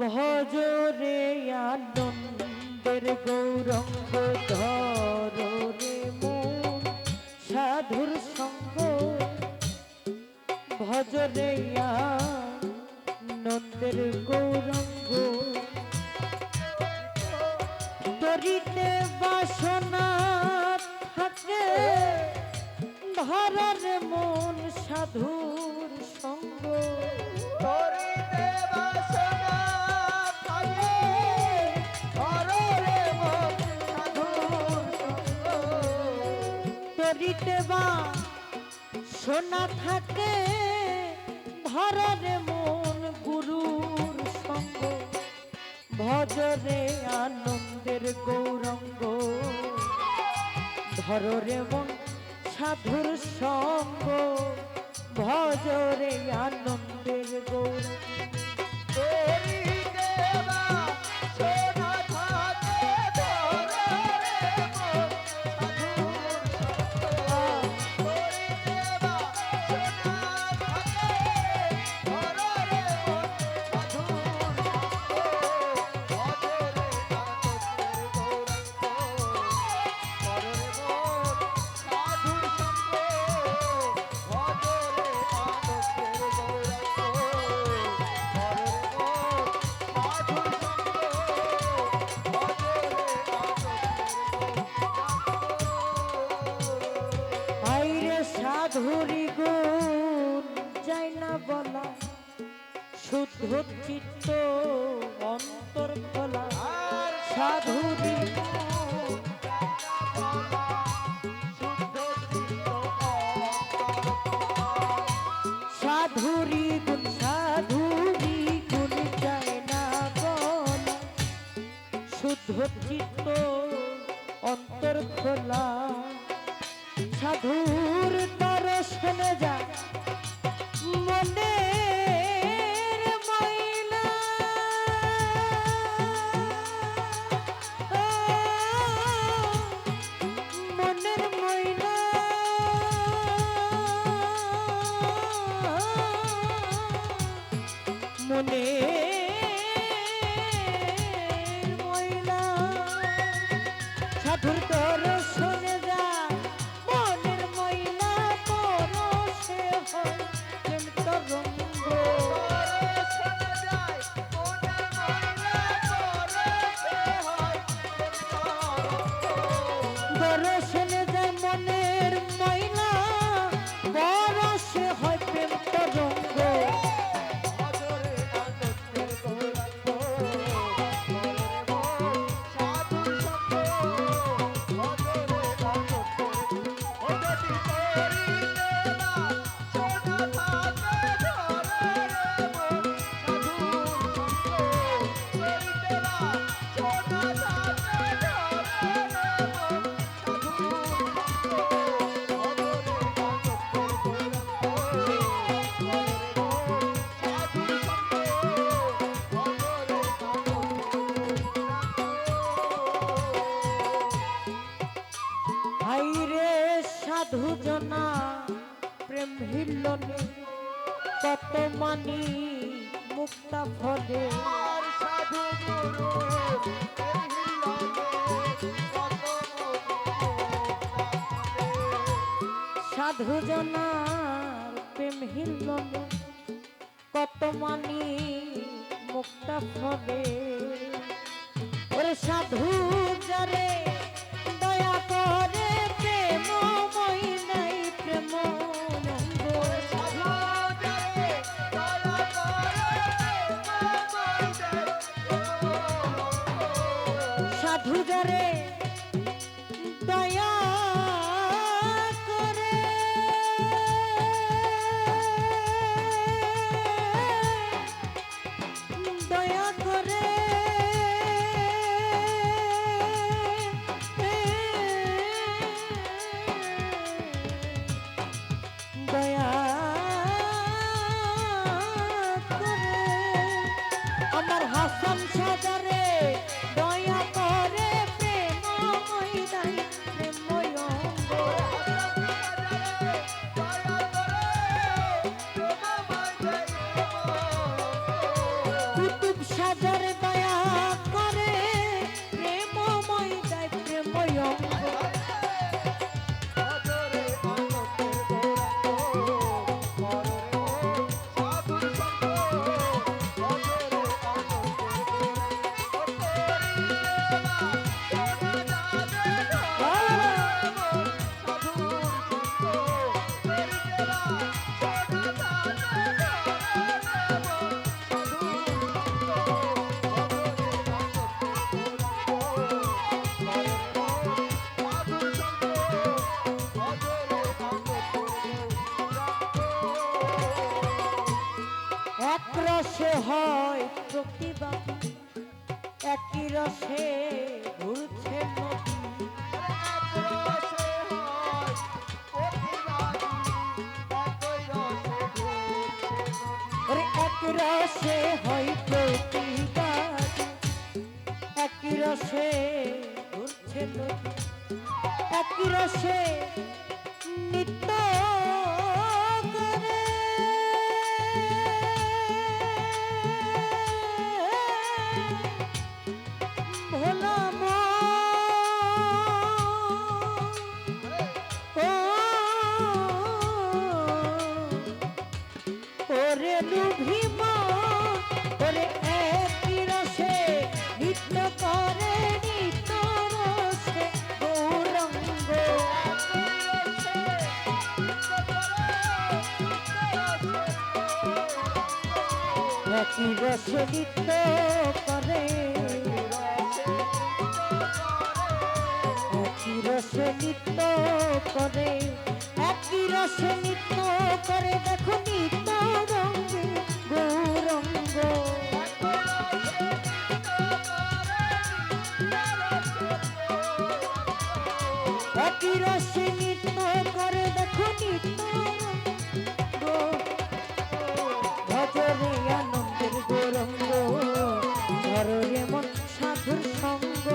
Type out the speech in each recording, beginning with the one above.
ভজরে আনন্দের গৌরঙ্গ ধরো রে মন সাধুর সঙ্গ ভজরে আনন্দের গৌরঙ্গ তরিতে বাসনা থাকে ধরার মন সাধুর সঙ্গ তরিতে বাসনা থাকে ধরে মন সাধুর সঙ্গ তরিতে বাসনা থাকে ধরার মন গুরুর সঙ্গ ভজরে আনন্দের গৌরঙ্গ ধরে মন সাধুর সঙ্গ ভজরে আনন্দের গৌরঙ্গ তরিতে বাসনা থাকে ধরে মন সাধুর সঙ্গ তরিতে বাসনা থাকে ধরে মন সাধুর সঙ্গ ভজরে আনন্দের গৌরঙ্গ ধরে মন সাধুর সঙ্গ ভজরে আনন্দের গৌরঙ্গ আইরে সাধুরি গুণ যাই না বলা শুদ্ধ চিত্ত অন্তর খোলা সাধুরি সাধুরি গুণ যায় না বলা শুদ্ধ চিত্ত অন্তর খোলা সাধুর দর্শনে যা মনের ময়লা মনের ময়লা মনের ময়লা সাধুর দর্শনে যায় মনের ময়লা পরশে হয় প্রেম তরঙ্গ দর্শনে যায় মনের ময়লা পরশে হয় প্রেম তরঙ্গ হাইরে সাধু জনা প্রেম হিল্লনে কত মানি মুক্তা ফলে সাধু গুরু সাধু জনার প্রেম হিল্লনে কত মানি মুক্তা ফলে ওরে সাধু যারে দয়া করে প্রেমময় নাই প্রেম নন্দ সাধু যারে দয়া করে দয়া করে দয়া করে আমার হাসান সাজারে দয়া করে প্রেম এক রসে হয় প্রতিবাদী, একই রসে ঘুরছে নদী। এক রসে হয় প্রতিবাদী, একই রসে ঘুরছে নদী। একই রসে নিত্য করে ভোলা মন, ওরে লুভি মন, ওরে একই রসে নিত্য করে নিত্য রসে গৌরঙ্গ। একই রসে নিত্য করে, একই রসে নিত্য করে, একই রসে নিত্য করে, দেখো নিত্য রঙ্গে গৌরঙ্গ। একই রসে নিত্য করে, দেখো নিত্য রঙ্গ। ভজরে আনন্দের গৌরঙ্গ, ধরে মন সাধুর সঙ্গ।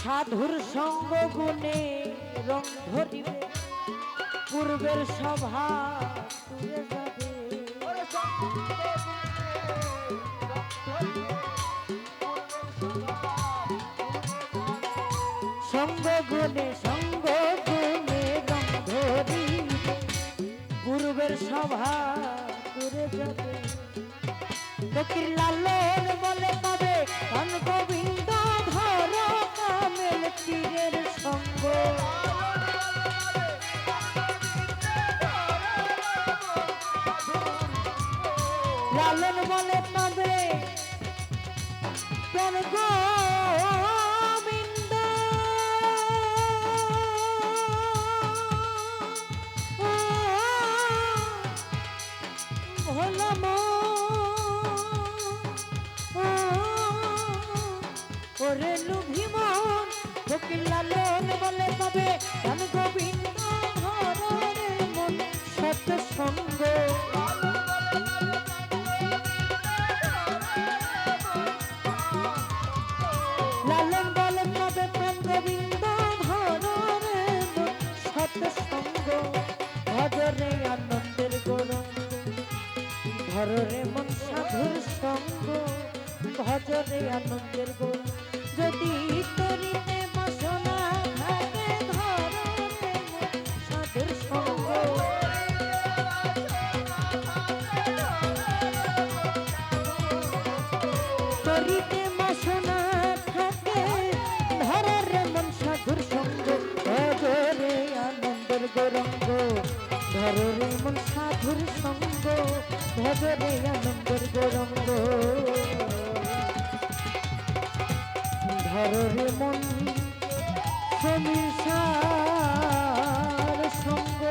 সাধুর সঙ্গ গুণে রং ধরিবে, পূর্বের সভা তুলে যাবে। সঙ্গ গুণে রং ধরিবে, পূর্বের সভা তুলে যাবে। ফকির লালন বলে পাবে ধন গোবিন্দ, ধর কামেল তীরের সঙ্গ। লালন বলে পাবে ধন গোবিন্দ, ভোলা ওরে লুভি মন। ফকির লালন বলে পাবে ধন গোবিন্দ, ধরে মন সত সঙ্গ। লালন বলে পাবে ধন গোবিন্দ, ধরে মন সত সঙ্গ। ভজরে আনন্দের গৌরঙ্গ, ধরে মন সাধুর সঙ্গ। ভজরে আনন্দের গৌরঙ্গ, যদি তরিতে বাসনা থাকে, ধরে মন সাধুর সঙ্গ। তরিতে বাসনা থাকে, ধরে মন সাধুর সঙ্গ। ভজরে আনন্দের গৌরঙ্গ, ধরে মন সাধুর সঙ্গ। ভজরে আনন্দের গৌরঙ্গ, ধরে মন সমীর সার সঙ্গ।